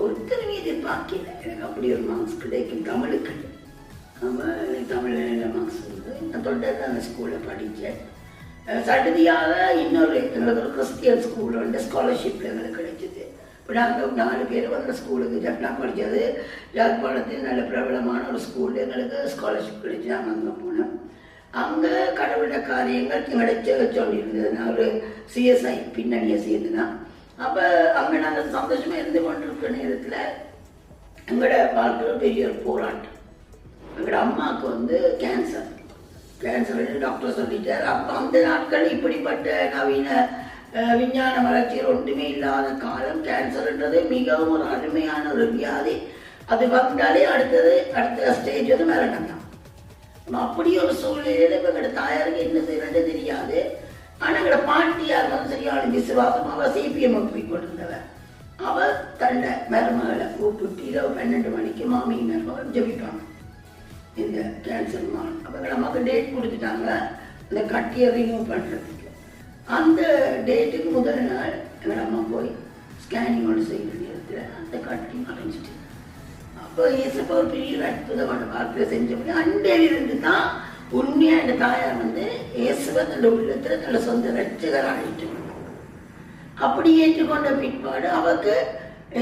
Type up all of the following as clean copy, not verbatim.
ஒருத்தருமே எதிர்பார்க்கல. எனக்கு அப்படி ஒரு மார்க்ஸ் கிடைக்கும் தமிழுக்கு. தமிழ் மார்க்ஸ் நான் தொண்டர் அந்த ஸ்கூலில் படித்தேன். சடுதியாக இன்னொரு எங்களுக்கு ஒரு கிறிஸ்டியன் ஸ்கூல் வந்து ஸ்காலர்ஷிப்பில் எங்களுக்கு கிடைச்சிது. இப்போ நாங்கள் 4 பேர் அந்த ஸ்கூலுக்கு நான் படித்தது யாழ்ப்பாணத்தில் நல்ல பிரபலமான ஒரு ஸ்கூலில் எங்களுக்கு ஸ்காலர்ஷிப் கிடைச்சி நாங்கள் அங்கே போனோம். அங்கே கடவுள காரியங்கள் எங்களை சொல்லியிருந்தது. நான் ஒரு சிஎஸ்ஐ பின்னணியை சேர்ந்துதான். அப்போ அங்கே நாங்கள் சந்தோஷமாக இருந்து கொண்டிருக்கிற நேரத்தில் எங்களோட வாழ்க்கையில் பெரிய ஒரு போராட்டம். எங்களோட அம்மாவுக்கு வந்து கேன்சர் டாக்டர் சொல்லிட்டார். அப்போ அந்த நாட்கள் இப்படிப்பட்ட நவீன விஞ்ஞான வளர்ச்சியில் ஒன்றுமே இல்லாத காலம். கேன்சர்ன்றது மிகவும் ஒரு அருமையான ஒரு வியாதி. அது வந்தாலே அடுத்த ஸ்டேஜ் வந்து மரணம் தான். அப்படி ஒரு சூழ்நிலையில் இப்போ எங்களோட தாயாருக்கு என்ன செய்யறது தெரியாது. ஆனால் எங்களோட பாட்டியார் வந்து சரியான விசுவாசம். அவள் சிபிஎம் போய் கொண்டிருந்தவன். அவள் தன்னை மருமகளை கூப்பிட்டு இரவு 12 மணிக்கு மாமி மருமகள் ஜெபிப்பாங்க இந்த கேன்சர் மான். அப்போ எங்கள் அம்மாவுக்கு டேட் கொடுத்துட்டாங்க இந்த கட்டியை ரிமூவ் பண்ணுறதுக்கு. அந்த டேட்டுக்கு முதல் நாள் எங்கள் அம்மா போய் ஸ்கேனிங் ஒன்று செய்கிற நேரத்தில் அந்த கட்டி மறைஞ்சிட்டு. அப்போ இயேசப்பா ஒரு பெரிய அற்புதமான வார்த்தையை செஞ்சபடி அண்டையிலிருந்து தான் உண்மையாக எங்கள் தாயார் வந்து இயேசுவை தன்னோட உள்ளத்தில் தன்னோட சொந்த ரட்சகராக ஏற்றுக்கொண்டாங்க. அப்படி ஏற்றுக்கொண்ட பிற்பாடு அவருக்கு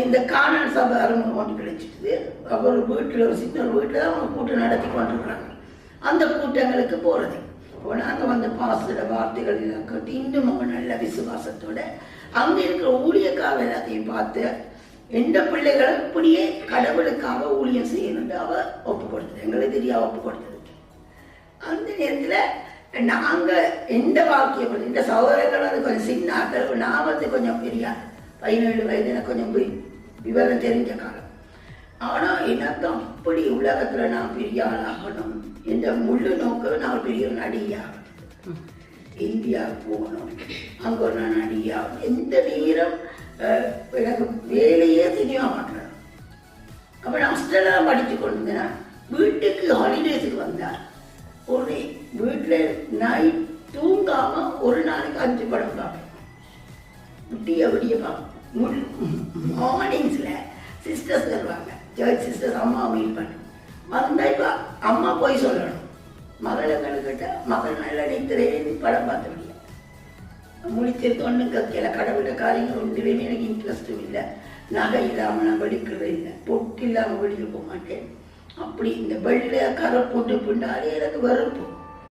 இந்த காணல் சபை அறிமுகம் ஒன்று கிடைச்சிட்டு அவர் வீட்டில் ஒரு சின்ன வீட்டில் தான் அவங்க கூட்டம் நடத்தி கொண்டிருக்கிறாங்க. அந்த கூட்டங்களுக்கு போகிறது போனால் அங்கே வந்து பாசோட வார்த்தைகள் எல்லாம் கேட்டு இன்னும் அவங்க நல்ல விசுவாசத்தோட அங்கே இருக்கிற ஊழியக்காக எல்லாத்தையும் பார்த்து எந்த பிள்ளைகளும் இப்படியே கடவுளுக்காக ஊழியம் செய்யணும்னு அவள் ஒப்பு கொடுத்தது. எங்களுக்கு தெரியா ஒப்பு கொடுத்தது. அந்த நேரத்தில் நாங்கள் எந்த வாக்கியம் இந்த சகோதரர்கள் வந்து கொஞ்சம் சின்ன நான் வந்து கொஞ்சம் பெரிய 17 வயது எனக்கு கொஞ்சம் விவரம் தெரிஞ்ச காலம். ஆனால் எனக்கு அப்படி உலகத்தில் நான் பெரிய ஆளாகணும் என்ற முழு நோக்கம் நான் பெரிய நடிகையாகணும். இந்தியா போகணும், அங்கே ஒரு நான் நடிகையாகணும். எந்த நேரம் எனக்கு வேலையே சினிமா பண்ணுறேன். அப்போ நான் ஹாஸ்டலாக படித்து கொண்டிருந்தேன்னா வீட்டுக்கு ஹாலிடேஸுக்கு வந்தார். ஒரு வீட்டில் நைட் தூங்காமல் ஒரு நாளைக்கு 5 படம் பார்ப்பேன். விடிய பார்ப்பேன். மார்னிங்ஸில் சிஸ்டர்ஸ் வருவாங்க, சர்ச் சிஸ்டர்ஸ் அம்மா மீட் பண்ண வந்தால் இப்போ அம்மா போய் சொல்லணும். மகளை கணுக்கிட்ட மகள் நல்ல நித்திரையிலேருந்து படம் பார்த்த முடியும். முடிச்சிருக்க ஒன்றும் கற்கல. கடவுள காரியங்கள் ஒன்றுலையுமே எனக்கு இன்ட்ரெஸ்ட்டும் இல்லை. நகை இல்லாமல் நான் வெடிக்கிறது இல்லை. பொட்டு இல்லாமல் வெளியில் போக மாட்டேன். அப்படி இந்த வெள்ளை கரை போட்டு பின்னாலே எனக்கு வெறுப்பு.